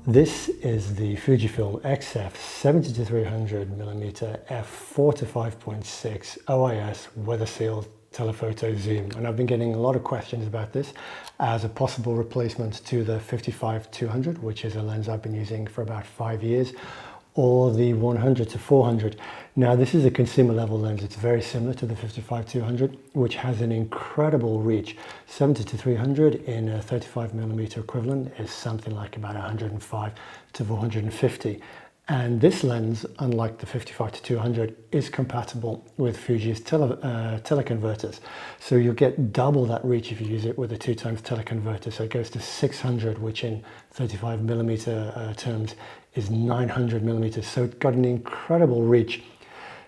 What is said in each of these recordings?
This is the Fujifilm XF70-300mm f4 to 5.6 OIS weather sealed telephoto zoom, and I've been getting a lot of questions about this as a possible replacement to the 55-200, which is a lens I've been using for about 5 years, or the 100 to 400. Now this is a consumer level lens. It's very similar to the 55-200, which has an incredible reach. 70 to 300 in a 35mm equivalent is something like about 105 to 450. And this lens, unlike the 55 to 200, is compatible with Fuji's teleconverters. So you'll get double that reach if you use it with a 2x teleconverter. So it goes to 600, which in 35mm terms is 900mm. So it's got an incredible reach.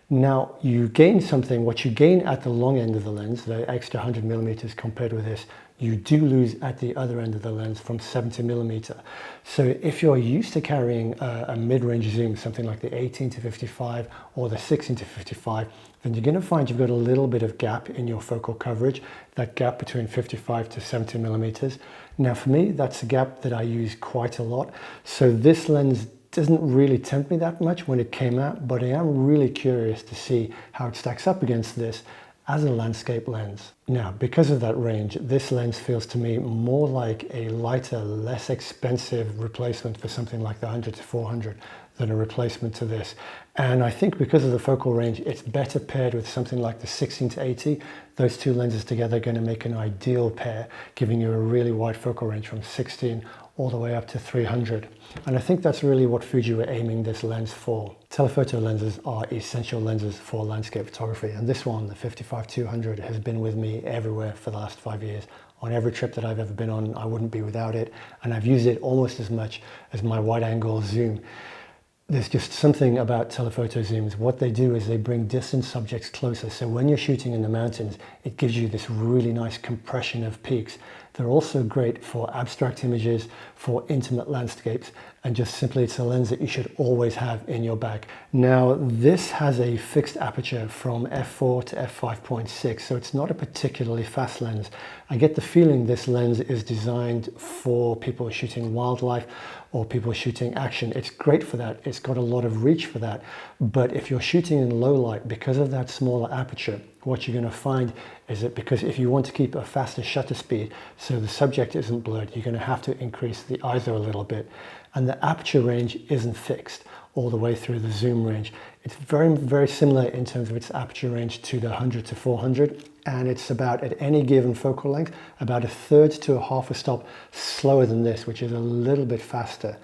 Now you gain something, what you gain at the long end of the lens, the extra 100mm compared with this, you do lose at the other end of the lens from 70mm. So if you're used to carrying a mid-range zoom, something like the 18 to 55 or the 16 to 55, then you're going to find you've got a little bit of gap in your focal coverage, that gap between 55 to 70mm. Now for me, that's a gap that I use quite a lot. So this lens doesn't really tempt me that much when it came out, but I am really curious to see how it stacks up against this as a landscape lens. Now, because of that range, this lens feels to me more like a lighter, less expensive replacement for something like the 100 to 400 than a replacement to this. And I think because of the focal range, it's better paired with something like the 16 to 80. Those two lenses together are going to make an ideal pair, giving you a really wide focal range from 16 all the way up to 300. And I think that's really what Fuji were aiming this lens for. Telephoto lenses are essential lenses for landscape photography, and this one, the 55-200, has been with me everywhere for the last 5 years. On every trip that I've ever been on, I wouldn't be without it, and I've used it almost as much as my wide-angle zoom. There's just something about telephoto zooms. What they do is they bring distant subjects closer. So when you're shooting in the mountains, it gives you this really nice compression of peaks. They're also great for abstract images, for intimate landscapes, and just simply it's a lens that you should always have in your bag. Now this has a fixed aperture from f4 to f5.6, so it's not a particularly fast lens. I get the feeling this lens is designed for people shooting wildlife or people shooting action. It's great for that. It's got a lot of reach for that. But if you're shooting in low light, because of that smaller aperture, what you're going to find is that because if you want to keep a faster shutter speed so the subject isn't blurred, you're going to have to increase the ISO a little bit. And the aperture range isn't fixed all the way through the zoom range. It's very, very similar in terms of its aperture range to the 100 to 400. And it's about, at any given focal length, about a third to a half a stop slower than this, which is a little bit faster.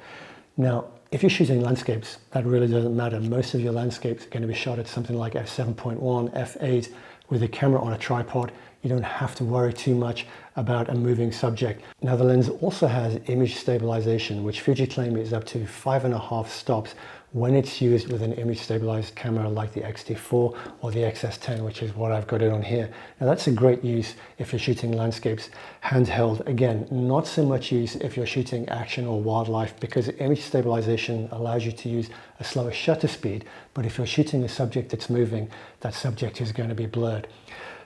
Now, if you're shooting landscapes, that really doesn't matter. Most of your landscapes are going to be shot at something like f7.1, f8, with a camera on a tripod. You don't have to worry too much about a moving subject. Now the lens also has image stabilization, which Fuji claim is up to 5.5 stops when it's used with an image stabilized camera like the X-T4 or the XS10, which is what I've got it on here. Now that's a great use if you're shooting landscapes handheld. Again, not so much use if you're shooting action or wildlife, because image stabilization allows you to use a slower shutter speed, but if you're shooting a subject that's moving, that subject is going to be blurred.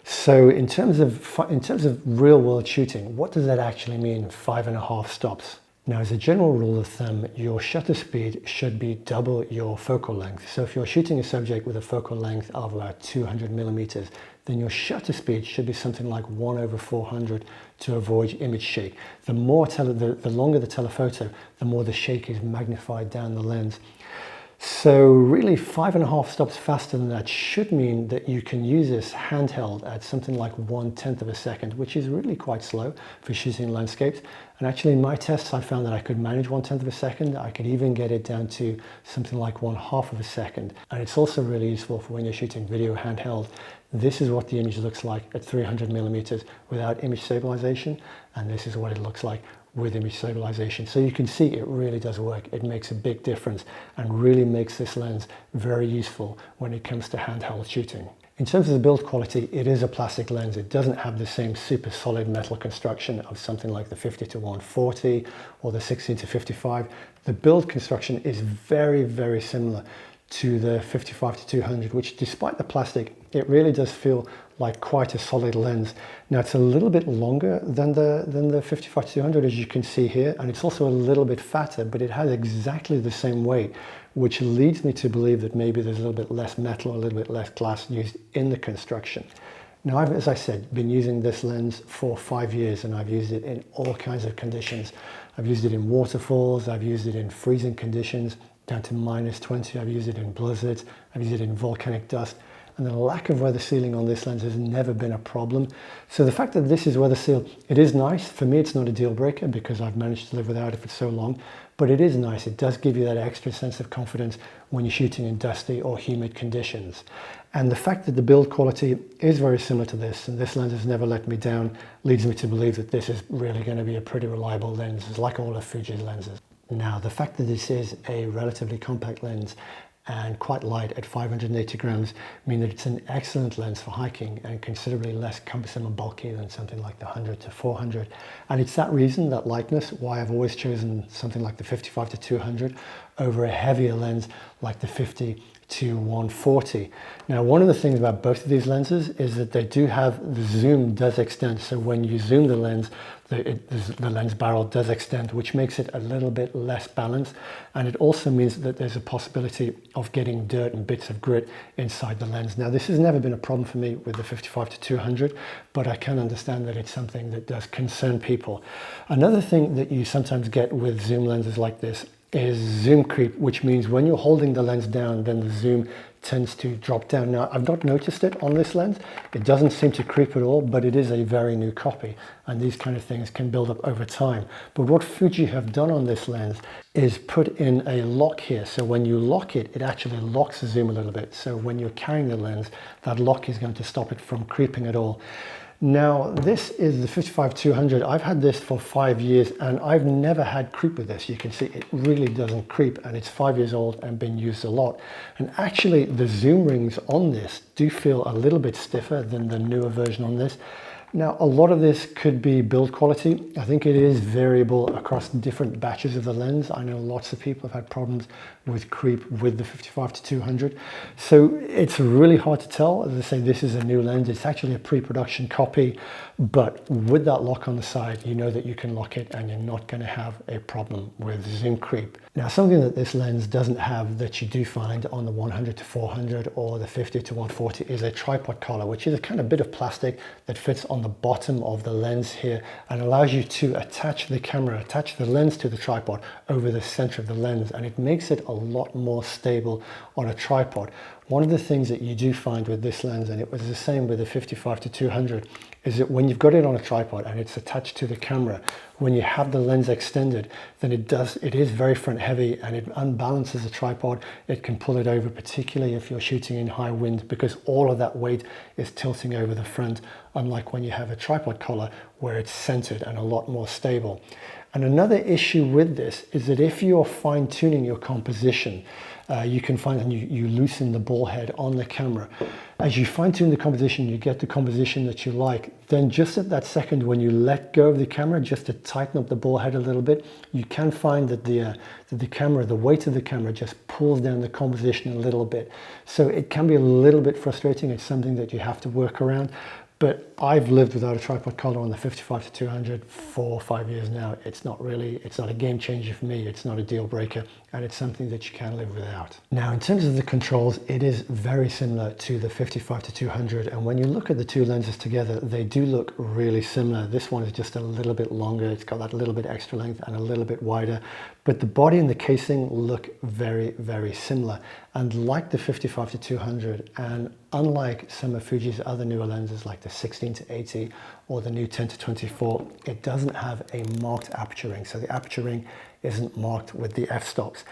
So in terms of real world shooting, what does that actually mean, 5.5 stops? Now, as a general rule of thumb, your shutter speed should be double your focal length. So if you're shooting a subject with a focal length of about 200mm, then your shutter speed should be something like 1/400 to avoid image shake. The longer the telephoto, the more the shake is magnified down the lens. So really 5.5 stops faster than that should mean that you can use this handheld at something like 1/10 of a second, which is really quite slow for shooting landscapes. And actually in my tests, I found that I could manage 1/10 of a second. I could even get it down to something like 1/2 of a second. And it's also really useful for when you're shooting video handheld. This is what the image looks like at 300mm without image stabilization. And this is what it looks like with image stabilization. So you can see it really does work. It makes a big difference and really makes this lens very useful when it comes to handheld shooting. In terms of the build quality, it is a plastic lens. It doesn't have the same super solid metal construction of something like the 50 to 140 or the 16 to 55. The build construction is very, very similar to the 55 to 200, which despite the plastic it really does feel like quite a solid lens. Now it's a little bit longer than the 55-200, as you can see here, and it's also a little bit fatter, but it has exactly the same weight, which leads me to believe that maybe there's a little bit less metal or a little bit less glass used in the construction. Now, I've, as I said, been using this lens for 5 years, and I've used it in all kinds of conditions. I've used it in waterfalls, I've used it in freezing conditions, down to -20, I've used it in blizzards, I've used it in volcanic dust, and the lack of weather sealing on this lens has never been a problem. So the fact that this is weather sealed, it is nice. For me, it's not a deal breaker because I've managed to live without it for so long, but it is nice. It does give you that extra sense of confidence when you're shooting in dusty or humid conditions. And the fact that the build quality is very similar to this, and this lens has never let me down, leads me to believe that this is really going to be a pretty reliable lens, it's like all of Fuji's lenses. Now, the fact that this is a relatively compact lens and quite light at 580 grams mean that it's an excellent lens for hiking and considerably less cumbersome and bulky than something like the 100 to 400. And it's that reason, that lightness, why I've always chosen something like the 55 to 200 over a heavier lens like the 50 to 140. Now, one of the things about both of these lenses is that they do have, the zoom does extend. So when you zoom the lens, the lens barrel does extend, which makes it a little bit less balanced. And it also means that there's a possibility of getting dirt and bits of grit inside the lens. Now, this has never been a problem for me with the 55 to 200, but I can understand that it's something that does concern people. Another thing that you sometimes get with zoom lenses like this is zoom creep, which means when you're holding the lens down, then the zoom tends to drop down. Now, I've not noticed it on this lens. It doesn't seem to creep at all, but it is a very new copy, and these kind of things can build up over time. But what Fuji have done on this lens is put in a lock here. So when you lock it, it actually locks the zoom a little bit. So when you're carrying the lens, that lock is going to stop it from creeping at all. Now, this is the 55-200. I've had this for 5 years and I've never had creep with this. You can see it really doesn't creep, and it's 5 years old and been used a lot. And actually the zoom rings on this do feel a little bit stiffer than the newer version on this. Now, a lot of this could be build quality. I think it is variable across different batches of the lens. I know lots of people have had problems with creep with the 55 to 200. So it's really hard to tell. As I say, this is a new lens. It's actually a pre-production copy, but with that lock on the side, you know that you can lock it and you're not going to have a problem with zoom creep. Now, something that this lens doesn't have that you do find on the 100 to 400 or the 50 to 140 is a tripod collar, which is a kind of bit of plastic that fits on the bottom of the lens here and allows you to attach the camera, attach the lens to the tripod over the center of the lens, and it makes it a lot more stable on a tripod. One of the things that you do find with this lens, and it was the same with the 55 to 200, is that when you've got it on a tripod and it's attached to the camera, when you have the lens extended, then it is very front heavy and it unbalances the tripod. It can pull it over, particularly if you're shooting in high wind, because all of that weight is tilting over the front, unlike when you have a tripod collar where it's centered and a lot more stable. And another issue with this is that if you're fine tuning your composition, you can find and you loosen the ball head on the camera. As you fine tune the composition, you get the composition that you like. Then just at that second when you let go of the camera, just to tighten up the ball head a little bit, you can find that the camera, the weight of the camera just pulls down the composition a little bit. So it can be a little bit frustrating. It's something that you have to work around. But I've lived without a tripod collar on the 55 to 200 for 5 years now. It's not a game changer for me. It's not a deal breaker, and it's something that you can live without. Now, in terms of the controls, it is very similar to the 55 to 200. And when you look at the two lenses together, they do look really similar. This one is just a little bit longer. It's got that little bit extra length and a little bit wider. But the body and the casing look very, very similar. And like the 55 to 200, and unlike some of Fuji's other newer lenses like the 16 to 80 or the new 10 to 24, it doesn't have a marked aperture ring. So the aperture ring isn't marked with the f-stops.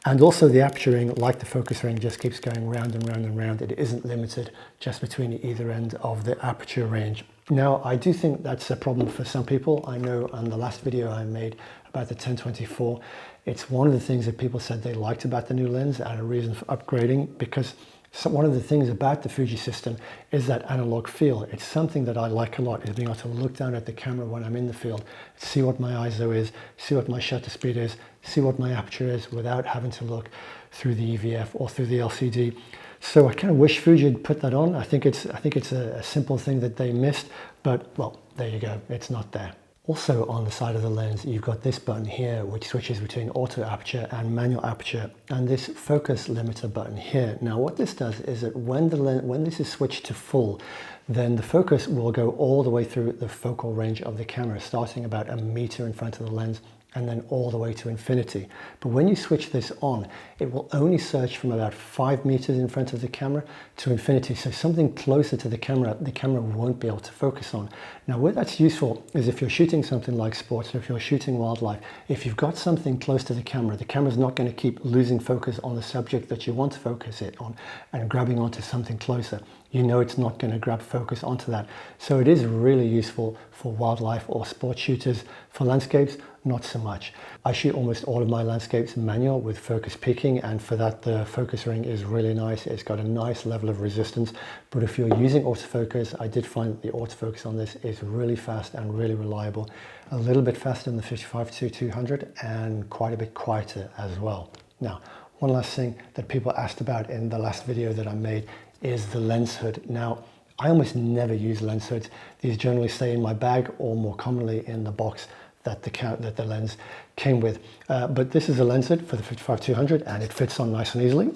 And also the aperture ring, like the focus ring, just keeps going round and round and round. It isn't limited just between either end of the aperture range. Now, I do think that's a problem for some people. I know on the last video I made about the 10-24, it's one of the things that people said they liked about the new lens and a reason for upgrading, because So one of the things about the Fuji system is that analog feel. It's something that I like a lot, is being able to look down at the camera when I'm in the field, see what my ISO is, see what my shutter speed is, see what my aperture is without having to look through the EVF or through the LCD. So I kind of wish Fuji had put that on. I think it's a simple thing that they missed, but well, there you go, it's not there. Also on the side of the lens, you've got this button here, which switches between auto aperture and manual aperture, and this focus limiter button here. Now what this does is that when this is switched to full, then the focus will go all the way through the focal range of the camera, starting about a meter in front of the lens and then all the way to infinity. But when you switch this on, it will only search from about 5 meters in front of the camera to infinity. So something closer to the camera won't be able to focus on. Now where that's useful is if you're shooting something like sports, or if you're shooting wildlife, if you've got something close to the camera's not going to keep losing focus on the subject that you want to focus it on and grabbing onto something closer. You know it's not going to grab focus onto that. So it is really useful for wildlife or sport shooters. For landscapes, not so much. I shoot almost all of my landscapes manual with focus peaking, and for that the focus ring is really nice. It's got a nice level of resistance, but if you're using autofocus, I did find that the autofocus on this is really fast and really reliable. A little bit faster than the 55-200 and quite a bit quieter as well. Now, one last thing that people asked about in the last video that I made is the lens hood. Now, I almost never use lens hoods. These generally stay in my bag or more commonly in the box that the lens came with. But this is a lens hood for the 55-200 and it fits on nice and easily.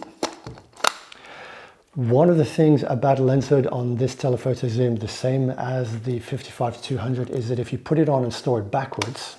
One of the things about a lens hood on this telephoto zoom, the same as the 55-200, is that if you put it on and store it backwards,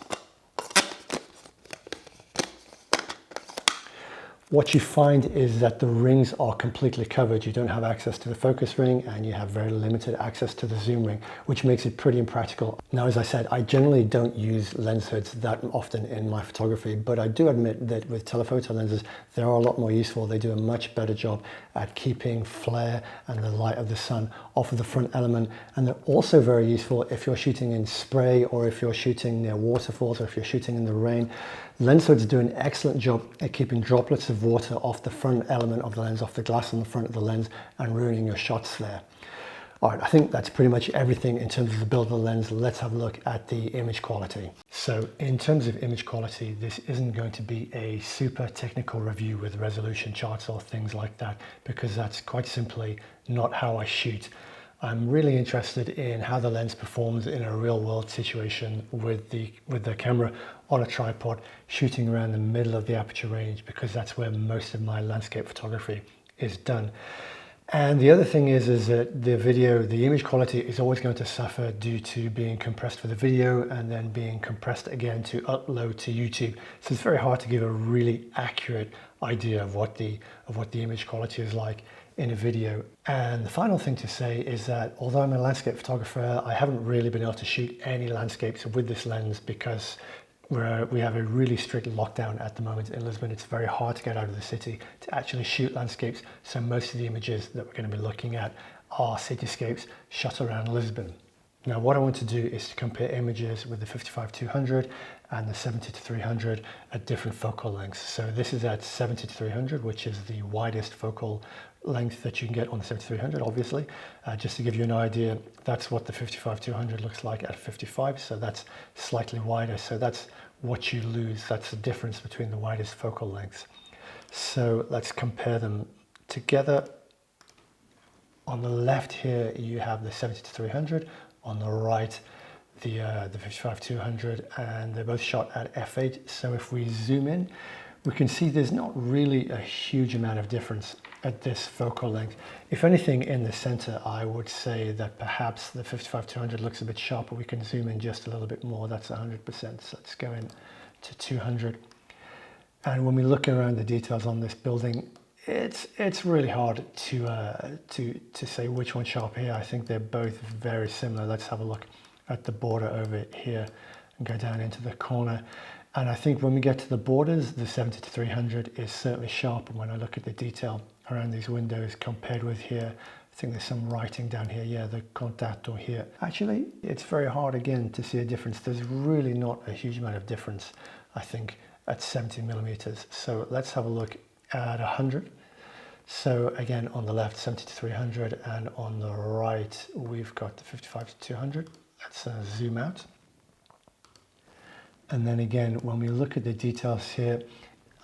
what you find is that the rings are completely covered. You don't have access to the focus ring and you have very limited access to the zoom ring, which makes it pretty impractical. Now, as I said, I generally don't use lens hoods that often in my photography, but I do admit that with telephoto lenses, they are a lot more useful. They do a much better job at keeping flare and the light of the sun off of the front element. And they're also very useful if you're shooting in spray or if you're shooting near waterfalls or if you're shooting in the rain. Lens hoods do an excellent job at keeping droplets of water off the front element of the lens, off the glass on the front of the lens, and ruining your shots there. All right, I think that's pretty much everything in terms of the build of the lens. Let's have a look at the image quality. So in terms of image quality, this isn't going to be a super technical review with resolution charts or things like that, because that's quite simply not how I shoot. I'm really interested in how the lens performs in a real world situation with the camera on a tripod, shooting around the middle of the aperture range, because that's where most of my landscape photography is done. And the other thing is that the image quality is always going to suffer due to being compressed for the video and then being compressed again to upload to YouTube. So it's very hard to give a really accurate idea of what the image quality is like in a video. And the final thing to say is that although I'm a landscape photographer, I haven't really been able to shoot any landscapes with this lens because we have a really strict lockdown at the moment in Lisbon. It's very hard to get out of the city to actually shoot landscapes. So most of the images that we're going to be looking at are cityscapes shot around Lisbon. Now what I want to do is to compare images with the 55-200 and the 70-300 at different focal lengths. So this is at 70-300, which is the widest focal length that you can get on the 70-300, obviously. Just to give you an idea, that's what the 55-200 looks like at 55, so that's slightly wider. So that's what you lose. That's the difference between the widest focal lengths. So let's compare them together. On the left here, you have the 70-300. On the right, the 55-200, and they're both shot at f8. So if we zoom in, we can see there's not really a huge amount of difference at this focal length. If anything, in the center, I would say that perhaps the 55-200 looks a bit sharper. We can zoom in just a little bit more. That's 100%. So let's go in to 200. And when we look around the details on this building, it's really hard to say which one's sharp here. I think they're both very similar. Let's have a look at the border over here and go down into the corner. And I think when we get to the borders, the 70-300 is certainly sharper when I look at the detail around these windows compared with here. I think there's some writing down here. Yeah, the contatto here. Actually, it's very hard again to see a difference. There's really not a huge amount of difference, I think, at 70 millimeters. So let's have a look at 100. So again, on the left 70-300, and on the right we've got the 55-200. Let's zoom out. And then again, when we look at the details here,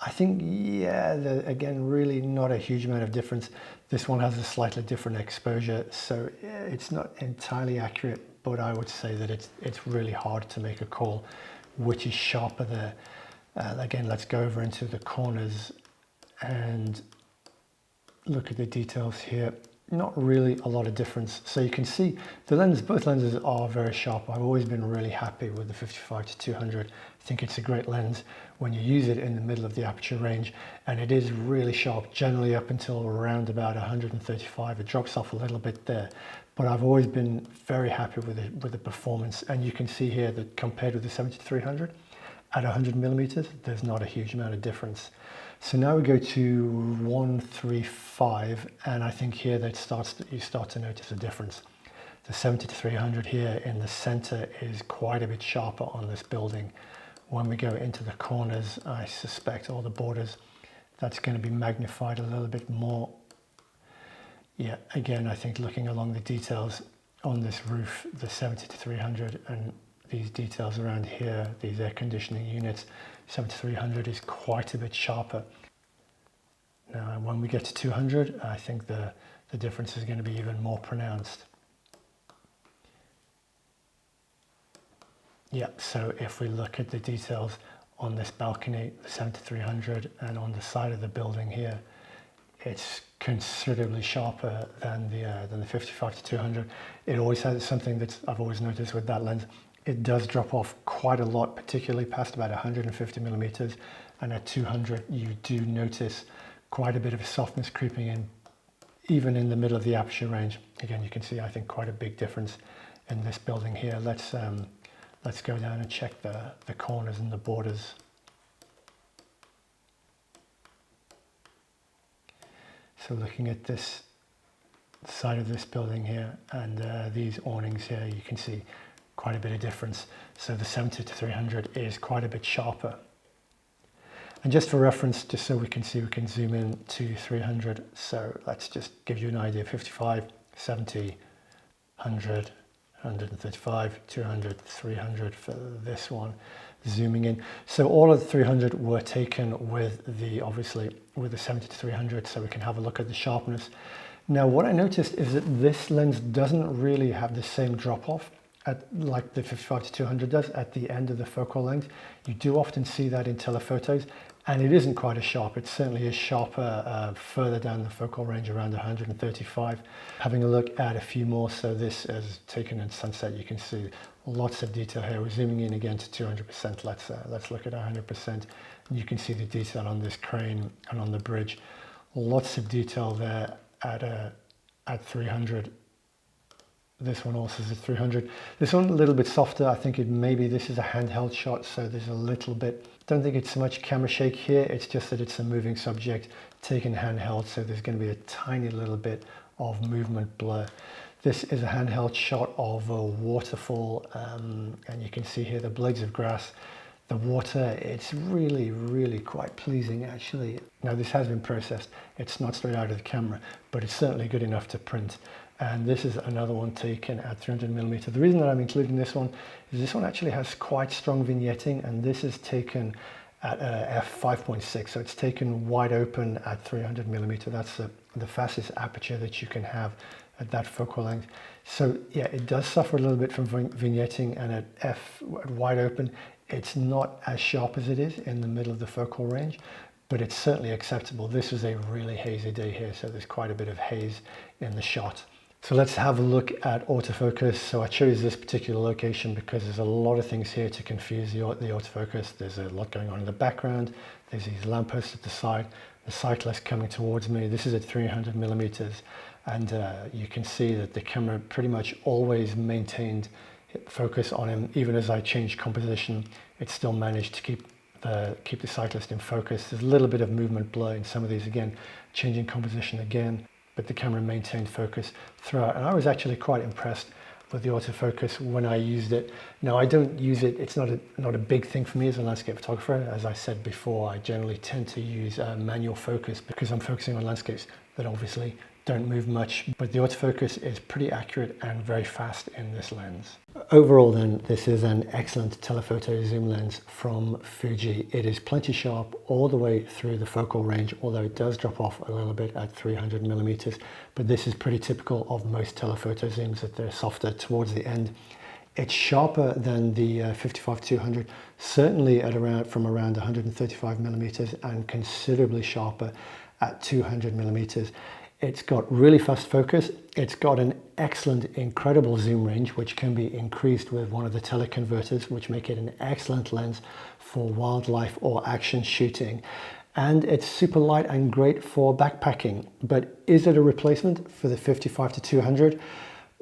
I think, yeah, again, really not a huge amount of difference. This one has a slightly different exposure, so it's not entirely accurate, but I would say that it's really hard to make a call which is sharper there. Again, let's go over into the corners and look at the details here. Not really a lot of difference. So you can see the lens, both lenses are very sharp. I've always been really happy with the 55-200. I think it's a great lens when you use it in the middle of the aperture range, and it is really sharp, generally up until around about 135. It drops off a little bit there, but I've always been very happy with the performance. And you can see here that compared with the 70-300 at 100mm, there's not a huge amount of difference. So now we go to 135, and I think here that you start to notice a difference. The 70-300 here in the center is quite a bit sharper on this building. When we go into the corners, I suspect, or the borders, that's going to be magnified a little bit more. Yeah, again, I think looking along the details on this roof, the 70-300, and these details around here, these air conditioning units, 70-300 is quite a bit sharper. Now, when we get to 200, I think the difference is going to be even more pronounced. Yeah, so if we look at the details on this balcony, the 70-300, and on the side of the building here, it's considerably sharper than the 55-200. It always has something that I've always noticed with that lens. It does drop off quite a lot, particularly past about 150mm, and at 200 you do notice quite a bit of softness creeping in, even in the middle of the aperture range. Again, you can see, I think, quite a big difference in this building here. Let's go down and check the corners and the borders. So looking at this side of this building here and these awnings here, you can see quite a bit of difference. So the 70-300 is quite a bit sharper. And just for reference, just so we can see, we can zoom in to 300. So let's just give you an idea: 55, 70, 100, 135, 200, 300 for this one. Zooming in. So all of the 300 were taken with obviously with the 70-300, so we can have a look at the sharpness. Now, what I noticed is that this lens doesn't really have the same drop off like the 55-200 does at the end of the focal length. You do often see that in telephotos, and it isn't quite as sharp. It certainly is sharper further down the focal range, around 135. Having a look at a few more, so this is taken in sunset. You can see lots of detail here. We're zooming in again to 200%. Let's look at 100%. You can see the detail on this crane and on the bridge. Lots of detail there at 300. This one also is at 300. This one a little bit softer. I think maybe this is a handheld shot, so there's a little bit. Don't think it's so much camera shake here. It's just that it's a moving subject taken handheld, so there's going to be a tiny little bit of movement blur. This is a handheld shot of a waterfall, and you can see here the blades of grass, the water. It's really, really quite pleasing, actually. Now, this has been processed. It's not straight out of the camera, but it's certainly good enough to print. And this is another one taken at 300mm. The reason that I'm including this one is this one actually has quite strong vignetting, and this is taken at f5.6, so it's taken wide open at 300mm. That's the fastest aperture that you can have at that focal length. So yeah, it does suffer a little bit from vignetting, and at wide open, it's not as sharp as it is in the middle of the focal range, but it's certainly acceptable. This is a really hazy day here, so there's quite a bit of haze in the shot. So let's have a look at autofocus. So I chose this particular location because there's a lot of things here to confuse the autofocus. There's a lot going on in the background. There's these lampposts at the side, the cyclist coming towards me. This is at 300mm, and you can see that the camera pretty much always maintained focus on him. Even as I changed composition, it still managed to keep the cyclist in focus. There's a little bit of movement blur in some of these, again, changing composition again, but the camera maintained focus throughout. And I was actually quite impressed for the autofocus when I used it. Now I don't use it, it's not a big thing for me as a landscape photographer. As I said before, I generally tend to use manual focus because I'm focusing on landscapes that obviously don't move much, but the autofocus is pretty accurate and very fast in this lens. Overall then, this is an excellent telephoto zoom lens from Fuji. It is plenty sharp all the way through the focal range, although it does drop off a little bit at 300mm, but this is pretty typical of most telephoto zooms, that they're softer towards the end. It's sharper than the 55-200, certainly at from around 135mm, and considerably sharper at 200mm. It's got really fast focus. It's got an excellent, incredible zoom range, which can be increased with one of the teleconverters, which make it an excellent lens for wildlife or action shooting. And it's super light and great for backpacking. But is it a replacement for the 55-200?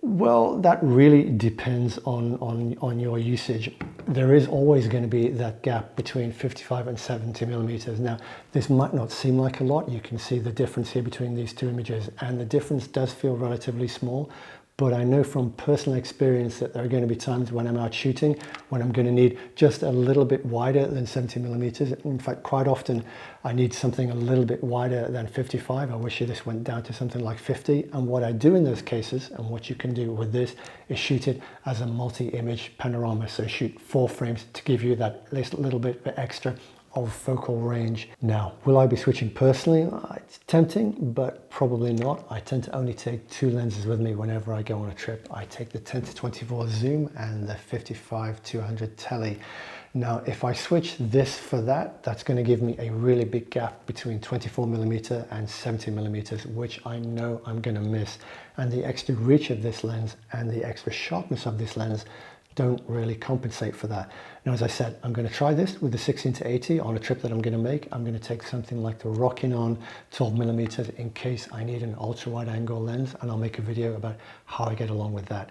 Well, that really depends on your usage. There is always going to be that gap between 55 and 70mm. Now, this might not seem like a lot. You can see the difference here between these two images, and the difference does feel relatively small. But I know from personal experience that there are going to be times when I'm out shooting when I'm going to need just a little bit wider than 70mm. In fact, quite often I need something a little bit wider than 55. I wish this went down to something like 50. And what I do in those cases, and what you can do with this, is shoot it as a multi-image panorama. So shoot 4 frames to give you that little bit extra of focal range. Now, will I be switching personally? It's tempting, but probably not. I tend to only take 2 lenses with me whenever I go on a trip. I take the 10-24 zoom and the 55-200 tele. Now, if I switch this for that, that's going to give me a really big gap between 24mm and 70mm, which I know I'm going to miss. And the extra reach of this lens and the extra sharpness of this lens don't really compensate for that. Now, as I said, I'm going to try this with the 16-80 on a trip that I'm going to make. I'm going to take something like the Rockinon 12mm in case I need an ultra wide angle lens, and I'll make a video about how I get along with that.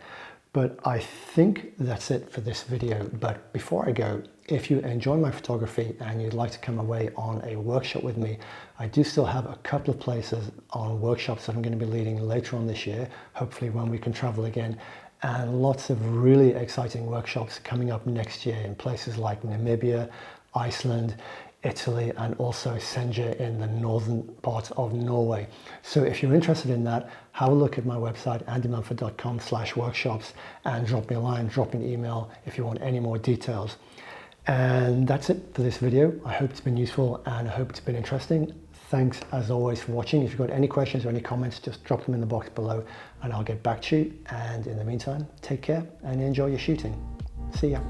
But I think that's it for this video. But before I go, if you enjoy my photography and you'd like to come away on a workshop with me, I do still have a couple of places on workshops that I'm going to be leading later on this year, hopefully when we can travel again. And lots of really exciting workshops coming up next year in places like Namibia, Iceland, Italy, and also Senja in the northern part of Norway. So if you're interested in that, have a look at my website, andymumford.com/workshops, and drop me a line, drop me an email if you want any more details. And that's it for this video. I hope it's been useful and I hope it's been interesting. Thanks as always for watching. If you've got any questions or any comments, just drop them in the box below and I'll get back to you. And in the meantime, take care and enjoy your shooting. See ya.